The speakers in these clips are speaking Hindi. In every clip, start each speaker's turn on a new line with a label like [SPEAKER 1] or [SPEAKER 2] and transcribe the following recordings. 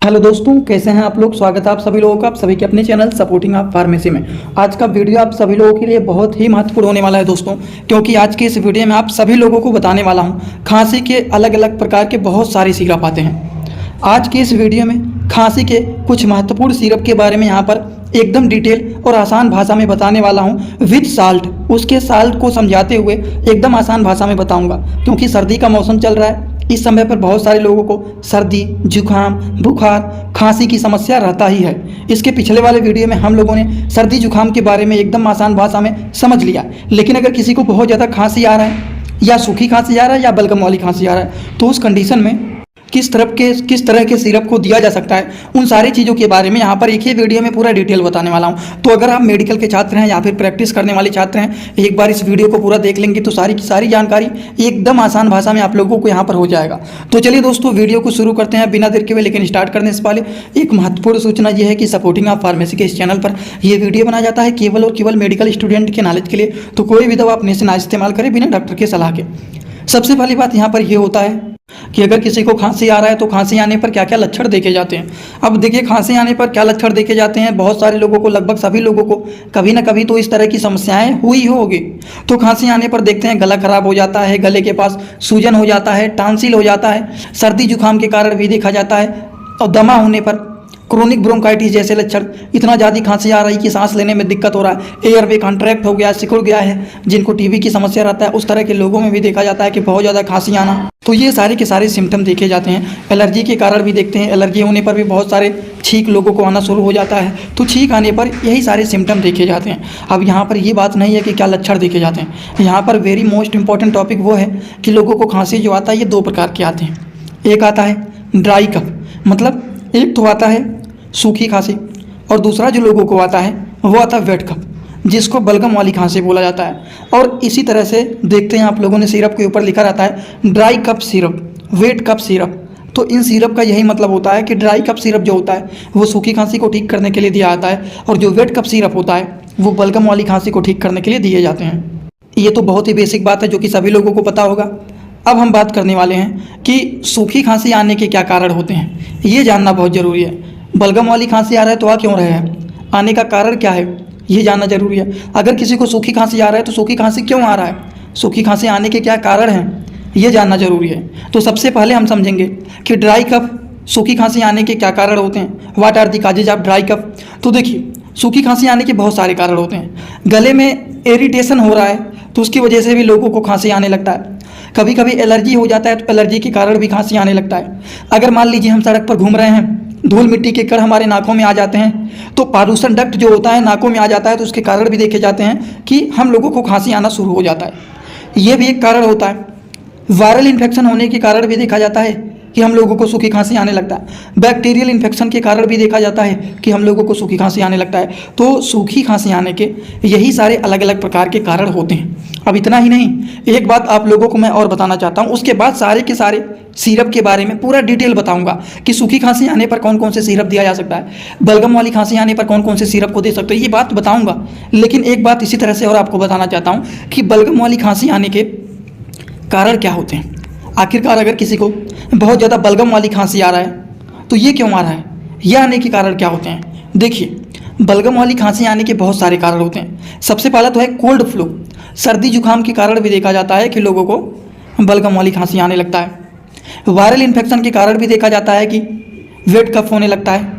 [SPEAKER 1] हेलो दोस्तों, कैसे हैं आप लोग। स्वागत है आप सभी लोगों का, आप सभी के अपने चैनल सपोर्टिंग आप फार्मेसी में। आज का वीडियो आप सभी लोगों के लिए बहुत ही महत्वपूर्ण होने वाला है दोस्तों, क्योंकि आज के इस वीडियो में आप सभी लोगों को बताने वाला हूं खांसी के अलग अलग प्रकार के बहुत सारे सिरप आते हैं। आज के इस वीडियो में खांसी के कुछ महत्वपूर्ण सिरप के बारे में यहाँ पर एकदम डिटेल और आसान भाषा में बताने वाला हूँ विद साल्ट। उसके साल्ट को समझाते हुए एकदम आसान भाषा में बताऊँगा, क्योंकि सर्दी का मौसम चल रहा है। इस समय पर बहुत सारे लोगों को सर्दी, जुकाम, बुखार, खांसी की समस्या रहता ही है। इसके पिछले वाले वीडियो में हम लोगों ने सर्दी जुकाम के बारे में एकदम आसान भाषा में समझ लिया, लेकिन अगर किसी को बहुत ज़्यादा खांसी आ रहा है या सूखी खांसी आ रहा है या बलगम वाली खांसी आ रहा है, तो उस कंडीशन में किस तरह के सिरप को दिया जा सकता है, उन सारी चीज़ों के बारे में यहाँ पर एक ही वीडियो में पूरा डिटेल बताने वाला हूँ। तो अगर आप मेडिकल के छात्र हैं या फिर प्रैक्टिस करने वाले छात्र हैं, एक बार इस वीडियो को पूरा देख लेंगे तो सारी की सारी जानकारी एकदम आसान भाषा में आप लोगों को यहाँ पर हो जाएगा। तो चलिए दोस्तों, वीडियो को शुरू करते हैं बिना देर के हुए। लेकिन स्टार्ट करने से पहले एक महत्वपूर्ण सूचना यह है कि सपोर्टिंग आप फार्मेसी के इस चैनल पर यह वीडियो बनाया जाता है केवल और केवल मेडिकल स्टूडेंट के नॉलेज के लिए। तो कोई भी दवा अपने से ना इस्तेमाल करें बिना डॉक्टर के सलाह के। सबसे पहली बात यहाँ पर यह होता है कि अगर किसी को खांसी आ रहा है तो खांसी आने पर क्या क्या लक्षण देखे जाते हैं। अब देखिए, खांसी आने पर क्या लक्षण देखे जाते हैं। बहुत सारे लोगों को, लगभग सभी लोगों को कभी ना कभी तो इस तरह की समस्याएं हुई होगी। तो खांसी आने पर देखते हैं गला खराब हो जाता है, गले के पास सूजन हो जाता है, टांसिल हो जाता है, सर्दी जुकाम के कारण भी देखा जाता है, और दमा होने पर क्रोनिक ब्रोंकाइटिस जैसे लक्षण। इतना ज़्यादा खांसी आ रही कि सांस लेने में दिक्कत हो रहा है, एयरवे कॉन्ट्रैक्ट हो गया, सिकुड़ गया है, जिनको टीबी की समस्या रहता है उस तरह के लोगों में भी देखा जाता है कि बहुत ज़्यादा खांसी आना। तो ये सारे के सारे सिम्टम देखे जाते हैं। एलर्जी के कारण भी देखते हैं, एलर्जी होने पर भी बहुत सारे छींक लोगों को आना शुरू हो जाता है। तो छींक आने पर यही सारे सिम्टम देखे जाते हैं। अब यहाँ पर ये बात नहीं है कि क्या लक्षण देखे जाते हैं। यहाँ पर वेरी मोस्ट इंपॉर्टेंट टॉपिक वो है कि लोगों को खांसी जो आता है ये दो प्रकार के आते हैं। एक आता है ड्राई कफ, मतलब एक तो आता है सूखी खांसी, और दूसरा जो लोगों को आता है वो आता है वेट कफ, जिसको बलगम वाली खांसी बोला जाता है। और इसी तरह से देखते हैं आप लोगों ने सिरप के ऊपर लिखा रहता है dry cough syrup, wet cough syrup. तो इन सिरप का यही मतलब होता है कि ड्राई कफ सिरप जो होता है वो सूखी खांसी को ठीक करने के लिए दिया जाता है, और जो वेट कफ सिरप होता है वो बलगम वाली खांसी को ठीक करने के लिए दिए जाते हैं। ये तो बहुत ही बेसिक बात है जो कि सभी लोगों को पता होगा। अब हम बात करने वाले हैं कि सूखी खांसी आने के क्या कारण होते हैं, ये जानना बहुत ज़रूरी है। बलगम वाली खांसी आ रहा है तो आ क्यों रहा है, आने का कारण क्या है, ये जानना जरूरी है। अगर किसी को सूखी खांसी आ रहा है तो सूखी खांसी क्यों आ रहा है, सूखी खांसी आने के क्या कारण हैं, ये जानना जरूरी है। तो सबसे पहले हम समझेंगे कि ड्राई कफ, सूखी खांसी आने के क्या कारण होते हैं। What are the causes of dry cough. तो देखिए, सूखी खांसी आने के बहुत सारे कारण होते हैं। गले में इरिटेशन हो रहा है तो उसकी वजह से भी लोगों को खांसी आने लगता है। कभी कभी एलर्जी हो जाता है तो एलर्जी के कारण भी खांसी आने लगता है। अगर मान लीजिए हम सड़क पर घूम रहे हैं, धूल मिट्टी के कण हमारे नाकों में आ जाते हैं, तो पारूसन डक्ट जो होता है नाकों में आ जाता है, तो उसके कारण भी देखे जाते हैं कि हम लोगों को खांसी आना शुरू हो जाता है। ये भी एक कारण होता है। वायरल इन्फेक्शन होने के कारण भी देखा जाता है कि हम लोगों को सूखी खांसी आने लगता है। बैक्टीरियल इन्फेक्शन के कारण भी देखा जाता है कि हम लोगों को सूखी खांसी आने लगता है। तो सूखी खांसी आने के यही सारे अलग अलग प्रकार के कारण होते हैं। अब इतना ही नहीं, एक बात आप लोगों को मैं और बताना चाहता हूँ, उसके बाद सारे के सारे सिरप के बारे में पूरा डिटेल बताऊंगा कि सूखी खांसी आने पर कौन कौन से सिरप दिया जा सकता है, बलगम वाली खांसी आने पर कौन कौन से सिरप को दे सकते हैं, ये बात बताऊंगा। लेकिन एक बात इसी तरह से और आपको बताना चाहता हूँ कि बलगम वाली खांसी आने के कारण क्या होते हैं। आखिरकार अगर किसी को बहुत ज़्यादा बलगम वाली खांसी आ रहा है तो ये क्यों आ रहा है, यह आने के कारण क्या होते हैं। देखिए, बलगम वाली खांसी आने के बहुत सारे कारण होते हैं। सबसे पहला तो है कोल्ड फ्लू, सर्दी जुकाम के कारण भी देखा जाता है कि लोगों को बलगम वाली खांसी आने लगता है। वायरल इन्फेक्शन के कारण भी देखा जाता है कि वेट कफ होने लगता है,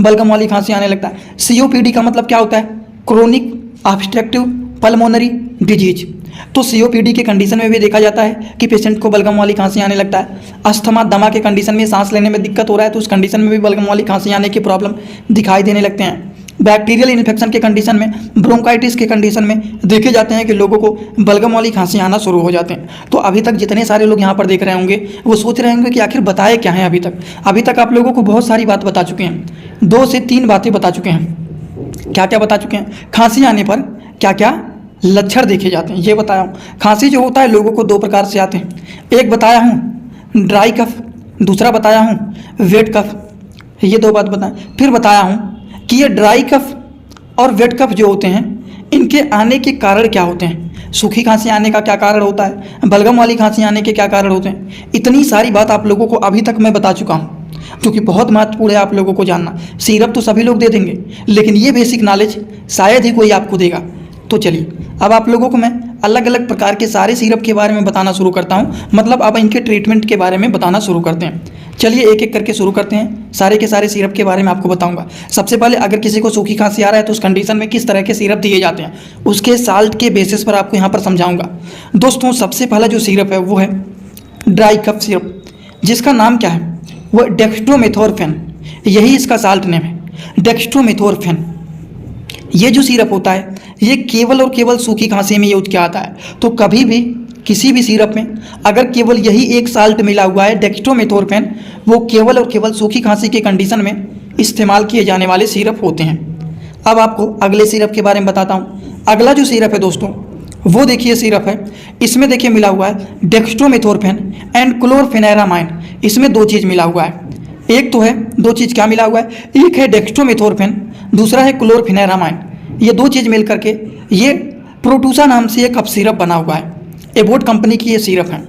[SPEAKER 1] बलगम वाली खांसी आने लगता है। सीओपीडी का मतलब क्या होता है, क्रोनिक ऑब्स्ट्रक्टिव पल्मोनरी डिजीज। तो सीओपीडी के कंडीशन में भी देखा जाता है कि पेशेंट को बलगम वाली खांसी आने लगता है। अस्थमा, दमा के कंडीशन में सांस लेने में दिक्कत हो रहा है तो उस कंडीशन में भी बलगम वाली खांसी आने की प्रॉब्लम दिखाई देने लगते हैं। बैक्टीरियल इन्फेक्शन के कंडीशन में, ब्रोंकाइटिस के कंडीशन में देखे जाते हैं कि लोगों को बलगम वाली खांसी आना शुरू हो जाते हैं। तो अभी तक जितने सारे लोग यहाँ पर देख रहे होंगे वो सोच रहे होंगे कि आखिर बताए क्या है। अभी तक आप लोगों को बहुत सारी बात बता चुके हैं, 2 से 3 बातें बता चुके हैं। क्या क्या बता चुके हैं, खांसी आने पर क्या क्या लक्षण देखे जाते हैं ये बताया हूँ। खांसी जो होता है लोगों को 2 प्रकार से आते हैं। एक बताया हूँ ड्राई कफ, दूसरा बताया हूँ वेट कफ। ये 2 बात बताएं। फिर बताया हूँ कि ये ड्राई कफ और वेट कफ जो होते हैं इनके आने के कारण क्या होते हैं। सूखी खांसी आने का क्या कारण होता है, बलगम वाली खांसी आने के क्या कारण होते हैं। इतनी सारी बात आप लोगों को अभी तक मैं बता चुका हूँ। जो कि बहुत महत्वपूर्ण है आप लोगों को जानना। सिरप तो सभी लोग दे देंगे, लेकिन ये बेसिक नॉलेज शायद ही कोई आपको देगा। तो चलिए अब आप लोगों को मैं अलग अलग प्रकार के सारे सिरप के बारे में बताना शुरू करता हूँ, मतलब अब इनके ट्रीटमेंट के बारे में बताना शुरू करते हैं। चलिए एक एक करके शुरू करते हैं। सारे के सारे सिरप के बारे में आपको बताऊंगा। सबसे पहले अगर किसी को सूखी खांसी आ रहा है तो उस कंडीशन में किस तरह के सिरप दिए जाते हैं उसके साल्ट के बेसिस पर आपको यहाँ पर समझाऊंगा। दोस्तों सबसे पहला जो सिरप है वो है ड्राई कफ सिरप, जिसका नाम क्या है वो डेक्स्ट्रोमेथोर्फेन, यही इसका साल्ट नेम है डेक्स्ट्रोमेथोर्फेन। ये जो सिरप होता है ये केवल और केवल सूखी खांसी में यूज किया जाता है। तो कभी भी किसी भी सिरप में अगर केवल यही एक साल्ट मिला हुआ है डेक्स्ट्रोमेथोर्फेन, वो केवल और केवल सूखी खांसी के कंडीशन में इस्तेमाल किए जाने वाले सिरप होते हैं। अब आपको अगले सिरप के बारे में बताता हूँ। अगला जो सिरप है दोस्तों वो देखिए सिरप है, इसमें देखिए मिला हुआ है डेक्स्ट्रोमेथोर्फेन एंड क्लोरफेनेरामाइन। इसमें दो चीज़ मिला हुआ है। एक तो है, दो चीज़ क्या मिला हुआ है, एक है डेक्स्ट्रोमेथोर्फेन, दूसरा है क्लोरफेनेरामाइन। ये दो चीज़ मिल करके ये प्रोटूसा नाम से एक कफ सिरप बना हुआ है। एबोट कंपनी की ये सिरप है।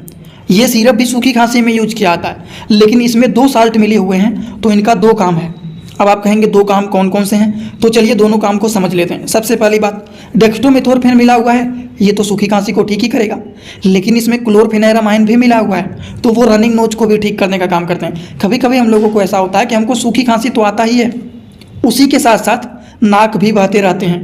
[SPEAKER 1] ये सिरप भी सूखी खांसी में यूज किया जाता है, लेकिन इसमें दो साल्ट मिले हुए हैं तो इनका दो काम है। अब आप कहेंगे दो काम कौन कौन से हैं, तो चलिए दोनों काम को समझ लेते हैं। सबसे पहली बात, डेक्स्ट्रोमेथोर्फेन मिला हुआ है, ये तो सूखी खांसी को ठीक ही करेगा, लेकिन इसमें क्लोरफेनेरामाइन भी मिला हुआ है तो वो रनिंग नोज को भी ठीक करने का काम करते हैं। कभी कभी हम लोगों को ऐसा होता है कि हमको सूखी खांसी तो आता ही है, उसी के साथ साथ नाक भी बहते रहते हैं,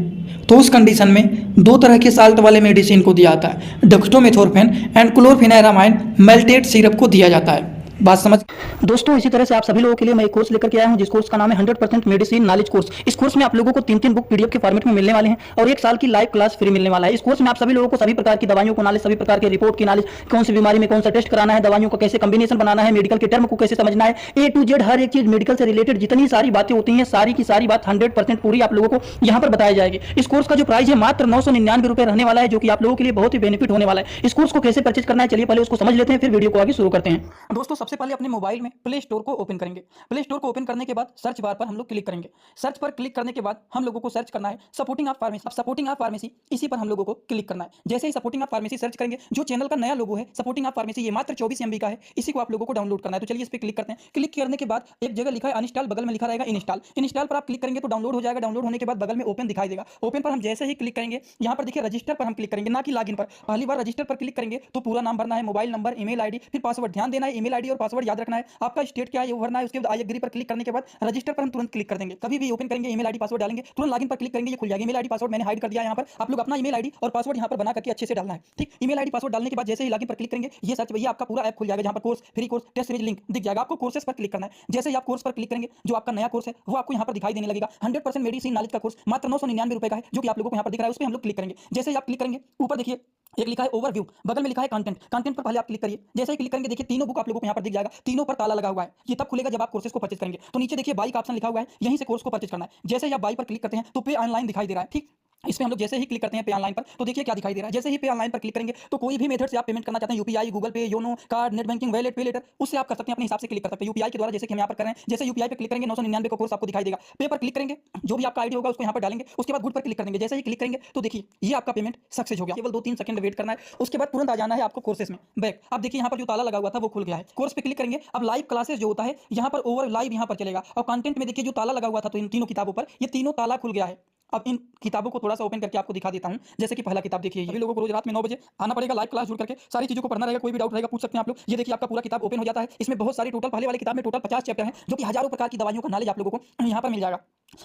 [SPEAKER 1] तो उस कंडीशन में दो तरह के साल्ट वाले मेडिसिन को दिया जाता है, डेक्स्ट्रोमेथोर्फेन एंड क्लोरफेनेरामाइन मेल्टेड सिरप को दिया जाता है। बात समझ दोस्तों। इसी तरह से आप सभी लोगों के लिए मैं एक कोर्स लेकर के आया हूं, जिस कोर्स का नाम है 100% मेडिसिन नॉलेज कोर्स। इस कोर्स में आप लोगों को 3 बुक पीडीएफ के फॉर्मेट में मिलने वाले हैं और 1 साल की लाइव क्लास फ्री मिलने वाला है। इस कोर्स में आप सभी लोगों को सभी प्रकार की दवाइयों को नॉलेज, सभी प्रकार के रिपोर्ट की नॉलेज, कौन सी बीमारी में कौन सा टेस्ट कराना है, दवाइयों का कैसे कॉम्बिनेशन बनाना है, मेडिकल के टर्म को कैसे समझना है, A to Z हर एक चीज मेडिकल से रिलेटेड जितनी सारी बातें होती हैं सारी की सारी बात 100% पूरी आप लोगों को यहाँ पर बताई जाएगी। इस कोर्स का जो प्राइस है मात्र 999 रुपए रहने वाला है, जो कि आप लोगों के लिए बहुत ही बेनिफिट होने वाला है। इस कोर्स को कैसे परचेज करना है चलिए पहले उसको समझ लेते हैं, फिर वीडियो को आगे शुरू करते हैं। दोस्तों सबसे पहले अपने मोबाइल में प्ले स्टोर को ओपन करेंगे। प्ले स्टोर को ओपन करने के बाद सर्च बार पर हम लोग क्लिक करेंगे। सर्च पर क्लिक करने के बाद हम लोगों को सर्च करना है सपोर्टिंग ऑफ फार्मेसी। अब सपोर्टिंग ऑफ फार्मेसी इसी पर हम लोगों को क्लिक करना है। जैसे ही सपोर्टिंग ऑफ फार्मेसी सर्च करेंगे, जो चैनल का नया लोगो है सपोर्टिंग ऑफ फार्मेसी, ये मात्र 24 MB का है, इसी को आप लोगों को डाउनलोड करना है। तो चलिए इस पर क्लिक करते हैं। क्लिक करने के बाद एक जगह लिखा है अनइंस्टॉल, बगल में लिखा रहेगा इंस्टॉल। इंस्टॉल पर आप क्लिक करेंगे तो डाउनलोड हो जाएगा। डाउनलोड होने के बाद बगल में ओपन दिखाई देगा। ओपन पर हम जैसे ही क्लिक करेंगे, यहाँ पर देखिए रजिस्टर पर हम क्लिक करेंगे, ना कि लॉगिन पर। पहली बार रजिस्टर पर क्लिक करेंगे तो पूरा नाम भरना है, मोबाइल नंबर, ईमेल आईडी, फिर पासवर्ड। ध्यान देना है ईमेल आईडी और पासवर्ड याद रखना है। आपका स्टेट क्या है वो भरना है। उसके बाद आई एग्री पर क्लिक करने के बाद रजिस्टर पर हम तुरंत क्लिक कर देंगे। कभी भी ओपन करेंगे ईमेल आईडी पासवर्ड डालेंगे, तुरंत लॉगिन पर क्लिक करेंगे, ये खुल जाएगा। ईमेल आईडी पासवर्ड मैंने हाइड कर दिया है यहाँ पर। आप लोग अपना ईमेल आईडी और पासवर्ड यहाँ पर बना करके अच्छे से डालना है, ठीक। ईमेल आईडी पासवर्ड डालने के बाद जैसे ही लॉगिन पर क्लिक करेंगे, ये सर्च भैया आपका पूरा ऐप खुल जाएगा, जहाँ पर course, free course, test series link दिख जाएगा। आपको कोर्सेस पर क्लिक करना है। जैसे ही आप कोर्स पर क्लिक करेंगे, जो आपका नया कोर्स है वो आपको यहाँ पर दिखाई देने लगेगा। 100% मेडिसिन नॉलेज का कोर्स मात्र 999 रुपए का है, जो कि आप लोगों को यहाँ पर दिख रहा है। उस पर हम लोग क्लिक करेंगे। जैसे ही आप क्लिक करेंगे, ऊपर देखिए एक लिखा है ओवरव्यू, बगल में लिखा है कंटेंट। कंटेंट पर पहले आप क्लिक करिए। जैसे ही क्लिक करेंगे देखिए तीनों बुक आप लोगों को यहाँ पर दिख जाएगा। तीनों पर ताला लगा हुआ है। ये तब खुलेगा जब आप कोर्सेज को परचेज करेंगे। तो नीचे देखिए बाई का ऑप्शन लिखा हुआ है, यहीं से कोर्स को परचेज करना है। जैसे ही आप बाई पर क्लिक करते हैं तो पे ऑनलाइन दिखाई दे रहा है, ठीक। इसमें हम लोग जैसे ही क्लिक करते हैं पे ऑनलाइन पर, तो देखिए क्या दिखाई दे रहा है। जैसे ही पे ऑनलाइन पर क्लिक करेंगे तो कोई भी मेथड से आप पेमेंट करना चाहते हैं, यूपीआई, गूगल पे, YONO, card, net banking, wallet, पे लेटर, उससे आप कर सकते हैं, अपने हिसाब से क्लिक कर सकते हैं। यूपीआई के द्वारा जैसे कि हम यहाँ पर कर रहे हैं। जैसे यूपीआई पे क्लिक करेंगे 999 का कोर्स आपको दिखाई देगा। पे पर क्लिक करेंगे, जो भी आपका आईडी होगा उसको यहाँ पर डालेंगे। उसके बाद गुड पर क्लिक कर देंगे। जैसे ही क्लिक करेंगे तो देखिए ये आपका पेमेंट सक्सेस हो गया। केवल 2-3 सेकंड वेट करना है, उसके बाद तुरंत आ जाना है आपको कोर्सेस में बैक। अब देखिए यहाँ पर जो ताला लगा हुआ था वो खुल गया है। कोर्स पे क्लिक करेंगे। अब लाइव क्लासेस जो होता है यहाँ पर ओवर लाइव यहाँ पर चलेगा। और कंटेंट में देखिए जो ताला लगा हुआ था तो इन तीनों किताबों पर, ये तीनों ताला खुल गया है। अब इन किताबों को थोड़ा सा ओपन करके आपको दिखा देता हूं। जैसे कि पहला किताब देखिए, सभी लोगों को रोज रात में 9 बजे आना पड़ेगा, लाइव क्लास जुड़ करके सारी चीजों को पढ़ना रहेगा। कोई भी डाउट रहेगा पूछ सकते हैं आप लोग। ये देखिए आपका पूरा किताब ओपन हो जाता है। इसमें बहुत सारी टोटल, पहले वाली किताब में टोटल 50 चैप्टर हैं, जो कि हजारों प्रकार की दवाइयों का नॉलेज आप लोगों को यहाँ पर मिल जाएगा।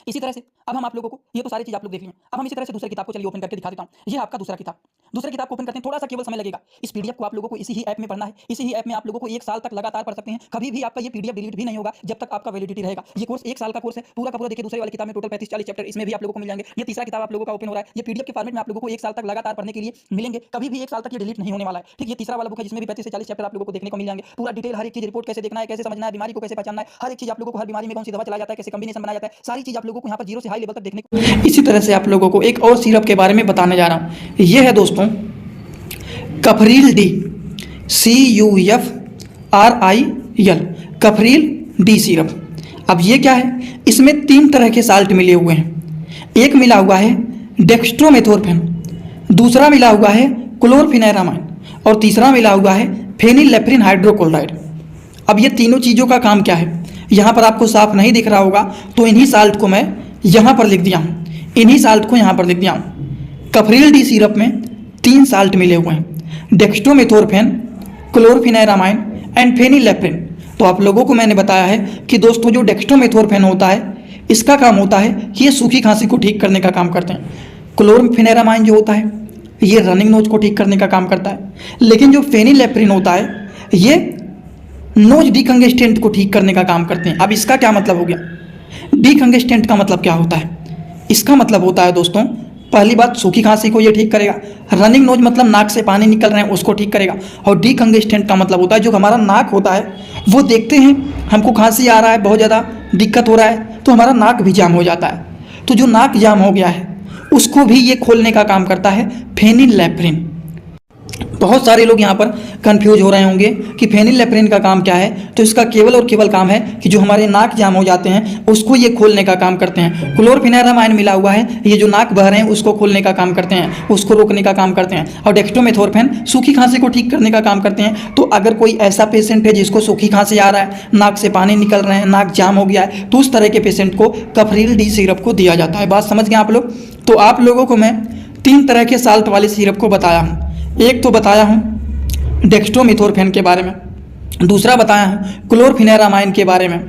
[SPEAKER 1] इसी तरह से अब हम आप लोगों को, ये तो सारी चीज आप लोग देख लें। अब हम इसी तरह से दूसरी किताब को चलिए ओपन करके दिखा देता हूँ। ये आपका दूसरा किताब। दूसरे किताब को ओपन करते हैं, थोड़ा सा केवल समय लगेगा। इस पीडीएफ को आप लोगों को इसी ही ऐप में पढ़ना है। इसी ही ऐप में आप लोगों को 1 साल तक लगातार पढ़ सकते हैं। कभी भी आपका ये पीडीएफ डिलीट भी नहीं होगा जब तक आपका वैलिडिटी रहेगा। ये कोर्स 1 साल का कोर्स है, पूरा का पूरा। देखिए दूसरे वाली किताब में टोटल 35-40 चैप्टर इसमें भी आप लोगों को मिल जाएंगे। ये तीसरा किताब आप लोगों का ओपन हो रहा है। ये पीडीएफ के फॉर्मेट में आप लोगों को 1 साल तक लगातार पढ़ने के लिए मिलेंगे। कभी भी 1 साल तक ये डिलीट नहीं होने वाला है, ठीक। ये तीसरा वाला बुक है जिसमें भी 35 से 40 चैप्टर आप लोगों को देखने को मिल जाएंगे। पूरा डिटेल हर एक चीज, रिपोर्ट कैसे देखना है, कैसे समझना है, बीमारी को कैसे पहचानना है, हर एक चीज आप लोगों को, हर बीमारी में कौन सी दवा चलाया जाता है, कैसे कॉम्बिनेशन बनाया जाता है, सारी चीज आप लोगों को यहाँ पर 0 से हाई लेवल तक देखने को। इसी तरह से आप लोगों को एक और सिरप के बारे में बताने जा रहा हूँ। ये है दोस्तों कफरील डी, CUFRIL, कफरील डी सिरप। अब ये क्या है, इसमें 3 तरह के साल्ट मिले हुए हैं। एक मिला हुआ है डेक्स्ट्रोमेथोर्फेन, दूसरा मिला हुआ है क्लोरफेनेरामाइन और तीसरा मिला हुआ है फेनिलेफ्रिन हाइड्रोक्लोराइड। अब ये तीनों चीज़ों का काम क्या है, यहाँ पर आपको साफ नहीं दिख रहा होगा, तो इन्हीं साल्ट को मैं यहाँ पर लिख दिया हूँ, इन्हीं साल्ट को यहाँ पर लिख दिया हूँ। कफरील डी सिरप में 3 साल्ट मिले हुए हैं, डेक्स्ट्रोमेथोर्फेन, क्लोरफेनारामाइन एंड फेनिलेफ्रिन। तो आप लोगों को मैंने बताया है कि दोस्तों जो डेक्स्ट्रोमेथोर्फेन होता है इसका काम होता है कि ये सूखी खांसी को ठीक करने का काम करते हैं। क्लोरफेनारामाइन जो होता है ये रनिंग नोज को ठीक करने का काम करता है, लेकिन जो फेनिलेफ्रिन होता है ये नोज डिकंजेस्टेंट को ठीक करने का काम करते हैं। अब इसका क्या मतलब हो गया? डिकंजेस्टेंट का मतलब क्या होता है? इसका मतलब होता है दोस्तों, पहली बात सूखी खांसी को ये ठीक करेगा, रनिंग नोज मतलब नाक से पानी निकल रहे हैं उसको ठीक करेगा, और डिकंजेस्टेंट का मतलब होता है जो हमारा नाक होता है वो देखते हैं हमको खांसी आ रहा है, बहुत ज़्यादा दिक्कत हो रहा है, तो हमारा नाक भी जाम हो जाता है। तो जो नाक जाम हो गया है उसको भी ये खोलने का काम करता है फेनिलेफ्रिन। बहुत सारे लोग यहाँ पर कंफ्यूज हो रहे होंगे कि फेनिलेफ्रिन का काम क्या है। तो इसका केवल और केवल काम है कि जो हमारे नाक जाम हो जाते हैं उसको ये खोलने का काम करते हैं। क्लोरफेनारामाइन मिला हुआ है, ये जो नाक बह रहे हैं उसको खोलने का काम करते हैं, उसको रोकने का काम करते हैं। और डेक्स्ट्रोमेथोर्फेन सूखी खांसी को ठीक करने का काम करते हैं। तो अगर कोई ऐसा पेशेंट है जिसको सूखी खांसी आ रहा है, नाक से पानी निकल रहे हैं, नाक जाम हो गया है, तो उस तरह के पेशेंट को कफरील डी सिरप को दिया जाता है। बात समझ गए आप लोग? तो आप लोगों को मैं 3 तरह के साल्ट वाले सिरप को बताया हूँ। एक तो बताया हूँ डेक्स्ट्रोमेथोर्फेन के बारे में, दूसरा बताया हूँ क्लोरफेनारामाइन के बारे में,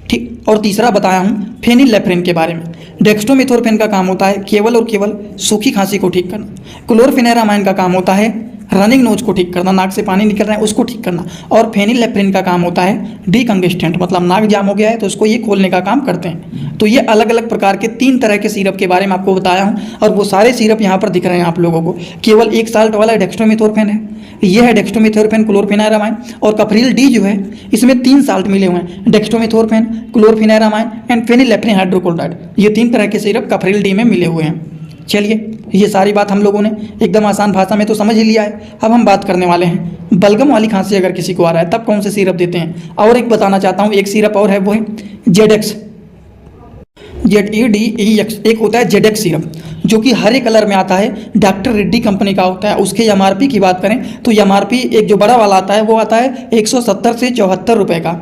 [SPEAKER 1] ठीक, और तीसरा बताया हूँ फेनिलेफ्रिन के बारे में। डेक्स्ट्रोमेथोर्फेन का काम होता है केवल और केवल सूखी खांसी को ठीक करना, क्लोरफेनारामाइन का काम होता है रनिंग नोज को ठीक करना, नाक से पानी निकल रहा है उसको ठीक करना, और फेनिलेफ्रिन का काम होता है डिकंजेस्टेंट मतलब नाक जाम हो गया है तो उसको ये खोलने का काम करते हैं। तो ये अलग अलग प्रकार के 3 तरह के सिरप के बारे में आपको बताया हूँ, और वो सारे सिरप यहाँ पर दिख रहे हैं आप लोगों को। केवल 1 साल्ट वाला डेक्स्ट्रोमेथोर्फेन है, ये है डेक्स्ट्रोमेथोर्फेन, क्लोरफेनारामाइन, और कफरील डी जो है इसमें 3 साल्ट मिले हुए हैं, डेक्स्ट्रोमेथोर्फेन, क्लोरफेनारामाइन एंड फेनिलेफ्रिन हाइड्रोक्लोराइड। ये 3 तरह के सिरप कफरील डी में मिले हुए हैं। चलिए, ये सारी बात हम लोगों ने एकदम आसान भाषा में तो समझ ही लिया है। अब हम बात करने वाले हैं बलगम वाली खांसी अगर किसी को आ रहा है तब कौन से सिरप देते हैं। और एक बताना चाहता हूँ, एक सिरप और है, वो है जेडेक्स, ZEDEX। एक होता है जेडेक्स सिरप जो कि हरे कलर में आता है, डॉक्टर रेड्डी कंपनी का होता है। उसके MRP की बात करें तो MRP एक जो बड़ा वाला आता है वो आता है 170 से 74 रुपये का।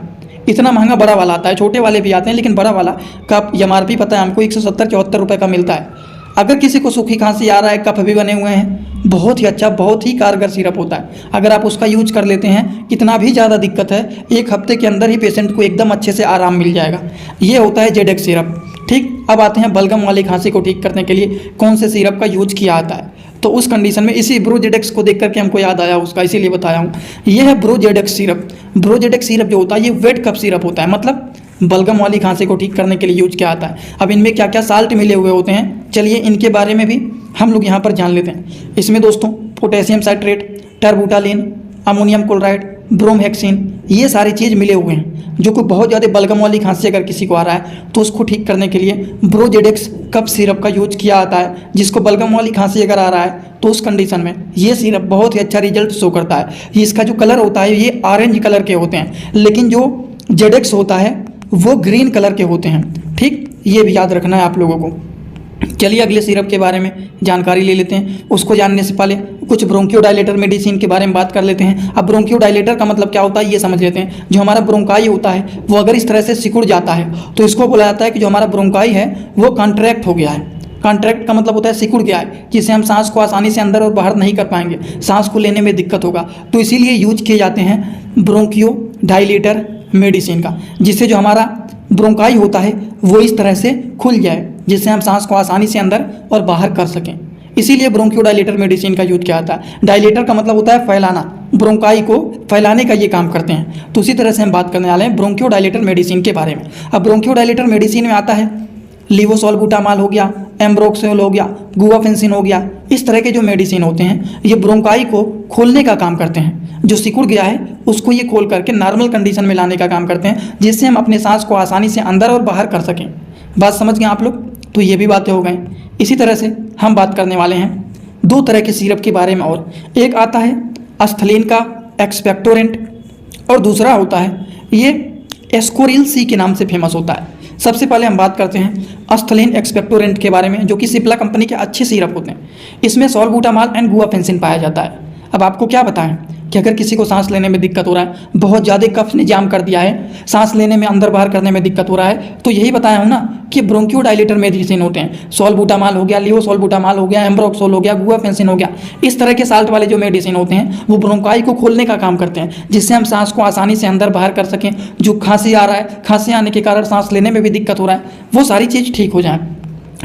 [SPEAKER 1] इतना महंगा बड़ा वाला आता है, छोटे वाले भी आते हैं लेकिन बड़ा वाला का MRP पता है हमको 170-74 रुपये का मिलता है। अगर किसी को सूखी खांसी आ रहा है, कफ भी बने हुए हैं, बहुत ही अच्छा, बहुत ही कारगर सिरप होता है। अगर आप उसका यूज कर लेते हैं, कितना भी ज़्यादा दिक्कत है, 1 हफ्ते के अंदर ही पेशेंट को एकदम अच्छे से आराम मिल जाएगा। ये होता है जेडेक्स सिरप, ठीक। अब आते हैं बलगम वाली खांसी को ठीक करने के लिए कौन से सिरप का यूज किया जाता है। तो उस कंडीशन में इसी ब्रोजेडेक्स को देख करके हमको याद आया उसका, इसीलिए बताया हूँ। ये है ब्रोजेडेक्स सिरप। ब्रोजेडेक्स सिरप जो होता है ये वेट कफ सिरप होता है, मतलब बलगम वाली खांसी को ठीक करने के लिए यूज किया जाता है। अब इनमें क्या क्या साल्ट मिले हुए होते हैं, चलिए इनके बारे में भी हम लोग यहाँ पर जान लेते हैं। इसमें दोस्तों potassium citrate, terbutaline, ammonium chloride, bromhexine, ये सारी चीज़ मिले हुए हैं जो कि बहुत ज़्यादा बलगम वाली खांसी अगर किसी को आ रहा है तो उसको ठीक करने के लिए ब्रोजेडेक्स कफ सिरप का यूज किया जाता है। जिसको बलगम वाली खांसी अगर आ रहा है तो उस कंडीशन में ये सिरप बहुत ही अच्छा रिजल्ट शो करता है। इसका जो कलर होता है ये ऑरेंज कलर के होते हैं, लेकिन जो जेडेक्स होता है वो ग्रीन कलर के होते हैं, ठीक। ये भी याद रखना है आप लोगों को। चलिए अगले सिरप के बारे में जानकारी ले लेते हैं। उसको जानने से पहले कुछ ब्रोंकियोडायलेटर मेडिसिन के बारे में बात कर लेते हैं। अब ब्रोंकियोडायलेटर का मतलब क्या होता है ये समझ लेते हैं। जो हमारा ब्रोंकाई होता है वो अगर इस तरह से सिकुड़ जाता है तो इसको बोला जाता है कि जो हमारा ब्रोंकाई है वो कॉन्ट्रैक्ट हो गया है। कॉन्ट्रैक्ट का मतलब होता है सिकुड़ गया है, जिससे हम सांस को आसानी से अंदर और बाहर नहीं कर पाएंगे, सांस को लेने में दिक्कत होगा। तो इसीलिए यूज किए जाते हैं ब्रोंकियोडायलेटर मेडिसिन का, जिससे जो हमारा ब्रोंकाई होता है वो इस तरह से खुल जाए, जिससे हम सांस को आसानी से अंदर और बाहर कर सकें। इसीलिए ब्रोंकियोडायलेटर मेडिसिन का यूज किया जाता है। डायलेटर का मतलब होता है फैलाना, ब्रोंकाई को फैलाने का ये काम करते हैं। तो उसी तरह से हम बात करने वाले हैं ब्रोंकियोडायलेटर मेडिसिन के बारे में। अब ब्रोंकियोडायलेटर मेडिसिन में आता है लिवोसॉल्बुटामाल हो गया, एम्ब्रोक्सोल हो गया, गुआफेंसिन हो गया। इस तरह के जो मेडिसिन होते हैं ये ब्रोंकाई को खोलने का काम करते हैं। जो सिकुड़ गया है उसको ये खोल करके नॉर्मल कंडीशन में लाने का काम करते हैं, जिससे हम अपने सांस को आसानी से अंदर और बाहर कर सकें। बात समझ गए आप लोग? तो ये भी बातें हो गई। इसी तरह से हम बात करने वाले हैं 2 तरह के सिरप के बारे में और। एक आता है एस्थलीन का एक्सपेक्टोरेंट और दूसरा होता है ये एस्कोरिल सी के नाम से फेमस होता है। सबसे पहले हम बात करते हैं एस्थलीन एक्सपेक्टोरेंट के बारे में, जो कि सिप्ला कंपनी के अच्छे सिरप होते हैं। इसमें सॉल्बुटामाल एंड गुआफेंसिन पाया जाता है। अब आपको क्या बताएं, कि अगर किसी को सांस लेने में दिक्कत हो रहा है, बहुत ज़्यादा कफ ने जाम कर दिया है, सांस लेने में अंदर बाहर करने में दिक्कत हो रहा है, तो यही बताया हूँ ना कि ब्रोंकियोडाइलेटर मेडिसिन होते हैं। सॉल्बुटामॉल हो गया, लियोसॉल्बुटामॉल हो गया, एम्ब्रोक्सोल हो गया, गुआफेंसिन हो गया, इस तरह के साल्ट वाले जो मेडिसिन होते हैं वो ब्रोंकाई को खोलने का काम करते हैं, जिससे हम सांस को आसानी से अंदर बाहर कर सकें। जो खांसी आ रहा है, खांसी आने के कारण सांस लेने में भी दिक्कत हो रहा है, वो सारी चीज़ ठीक हो जाए।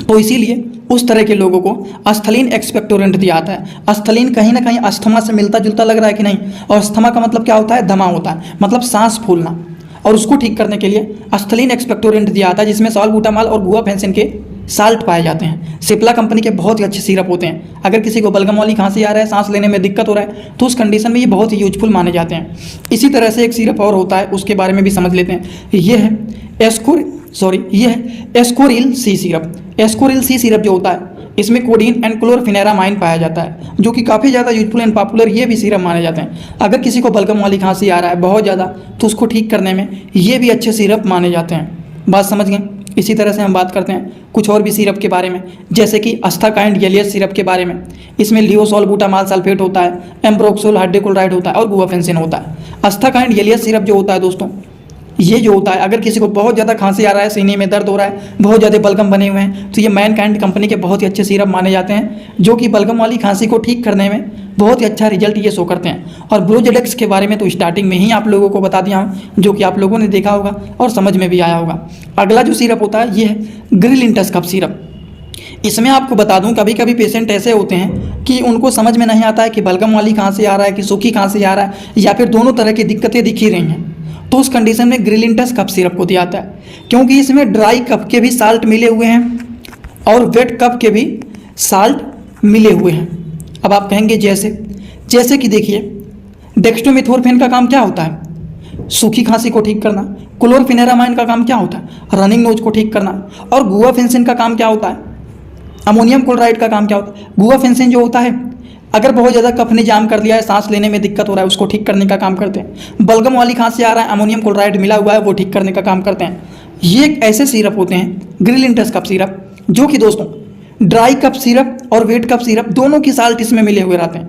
[SPEAKER 1] तो इसीलिए उस तरह के लोगों को अस्थलीन एक्सपेक्टोरेंट दिया जाता है। अस्थलीन कहीं ना कहीं अस्थमा से मिलता जुलता लग रहा है कि नहीं, और अस्थमा का मतलब क्या होता है, दमा होता है, मतलब सांस फूलना, और उसको ठीक करने के लिए अस्थलीन एक्सपेक्टोरेंट दिया जाता है, जिसमें सॉल्बुटामॉल और गुआफेंसिन के साल्ट पाए जाते हैं। सिप्ला कंपनी के बहुत ही अच्छे सिरप होते हैं। अगर किसी को बलगम वाली खांसी आ रहा है, सांस लेने में दिक्कत हो रहा है, तो उस कंडीशन में ये बहुत ही यूजफुल माने जाते हैं। इसी तरह से एक सिरप और होता है, उसके बारे में भी समझ लेते हैं। ये है एस्कोरिल सी सिरप। एस्कोरिल सी सिरप जो होता है, इसमें कोडीन एंड क्लोरफिनेरामाइन पाया जाता है, जो कि काफ़ी ज़्यादा यूजफुल एंड पॉपुलर ये भी सिरप माने जाते हैं। अगर किसी को बलगम वाली खांसी आ रहा है बहुत ज़्यादा, तो उसको ठीक करने में ये भी अच्छे सिरप माने जाते हैं। बात समझ गए। इसी तरह से हम बात करते हैं कुछ और भी सिरप के बारे में, जैसे कि अस्टाकाइंड एलियस सिरप के बारे में। इसमें लियोसॉल्बुटामॉल सल्फेट होता है, एम्ब्रोक्सोल हाइड्रोक्लोराइड होता है और गुआफेंसिन होता है। अस्टाकाइंड एलियस सिरप जो होता है दोस्तों, ये जो होता है, अगर किसी को बहुत ज़्यादा खांसी आ रहा है, सीने में दर्द हो रहा है, बहुत ज़्यादा बलगम बने हुए हैं, तो ये मैनकाइंड कंपनी के बहुत ही अच्छे सिरप माने जाते हैं, जो कि बलगम वाली खांसी को ठीक करने में बहुत ही अच्छा रिजल्ट ये शो करते हैं। और ब्रोजेडेक्स के बारे में तो स्टार्टिंग में ही आप लोगों को बता दिया हूँ, जो कि आप लोगों ने देखा होगा और समझ में भी आया होगा। अगला जो सिरप होता है ये है ग्रिलिंटस कफ सिरप। इसमें आपको बता दूं, कभी कभी पेशेंट ऐसे होते हैं कि उनको समझ में नहीं आता है कि बलगम वाली खांसी आ रहा है कि सूखी खांसी आ रहा है, या फिर दोनों तरह की दिक्कतें दिख ही रही हैं। तो उस कंडीशन में ग्रिलिंटस कफ सिरप को दिया जाता है, क्योंकि इसमें ड्राई कफ के भी साल्ट मिले हुए हैं और वेट कफ के भी साल्ट मिले हुए हैं। अब आप कहेंगे जैसे कि देखिए, डेक्स्ट्रोमेथोर्फेन का काम क्या होता है, सूखी खांसी को ठीक करना। क्लोरफिनेरामाइन का काम क्या होता है, रनिंग नोज को ठीक करना। और गुआफेंसिन का काम क्या होता है, अमोनियम क्लोराइड का काम क्या होता है। गुआफेंसिन जो होता है, अगर बहुत ज़्यादा कफ ने जाम कर लिया है, सांस लेने में दिक्कत हो रहा है, उसको ठीक करने का काम करते हैं। बलगम वाली खांसी आ रहा है, अमोनियम क्लोराइड मिला हुआ है, वो ठीक करने का काम करते हैं। ये एक ऐसे सिरप होते हैं ग्रिलिंटस कफ सिरप, जो कि दोस्तों ड्राई कफ सिरप और वेट कफ सिरप दोनों की साल्ट इसमें मिले हुए रहते हैं।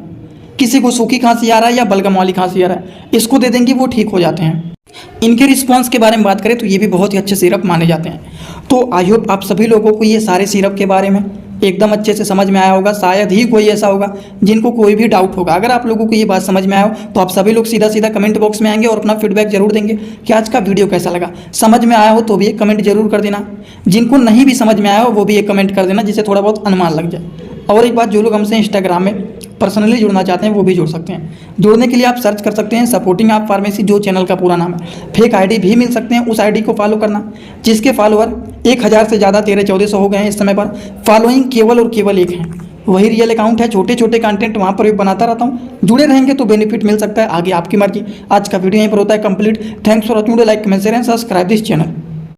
[SPEAKER 1] किसी को सूखी खांसी आ रहा है या बलगम वाली खांसी आ रहा है, इसको दे देंगे, वो ठीक हो जाते हैं। इनके रिस्पांस के बारे में बात करें तो ये भी बहुत ही अच्छे सिरप माने जाते हैं। तो आई होप आप सभी लोगों को ये सारे सिरप के बारे में एकदम अच्छे से समझ में आया होगा। शायद ही कोई ऐसा होगा जिनको कोई भी डाउट होगा। अगर आप लोगों को ये बात समझ में आया हो तो आप सभी लोग सीधा सीधा कमेंट बॉक्स में आएंगे और अपना फीडबैक जरूर देंगे कि आज का वीडियो कैसा लगा। समझ में आया हो तो भी एक कमेंट जरूर कर देना, जिनको नहीं भी समझ में आया हो वो भी एक कमेंट कर देना, जिससे थोड़ा बहुत अनुमान लग जाए। और एक बात, जो लोग हमसे इंस्टाग्राम में पर्सनली जुड़ना चाहते हैं वो भी जुड़ सकते हैं। जुड़ने के लिए आप सर्च कर सकते हैं सपोर्टिंग आप फार्मेसी, जो चैनल का पूरा नाम है। फेक आईडी भी मिल सकते हैं, उस आईडी को फॉलो करना, जिसके फॉलोअर 1000 से ज़्यादा 1300-1400 हो गए हैं इस समय पर। फॉलोइंग केवल और केवल एक है, वही रियल अकाउंट है। छोटे छोटे कंटेंट वहाँ पर भी बनाता रहता हूँ, जुड़े रहेंगे तो बेनिफिट मिल सकता है। आगे आपकी मर्जी। आज का वीडियो यहीं पर होता है complete. Thanks for watching, like comment share and subscribe this channel.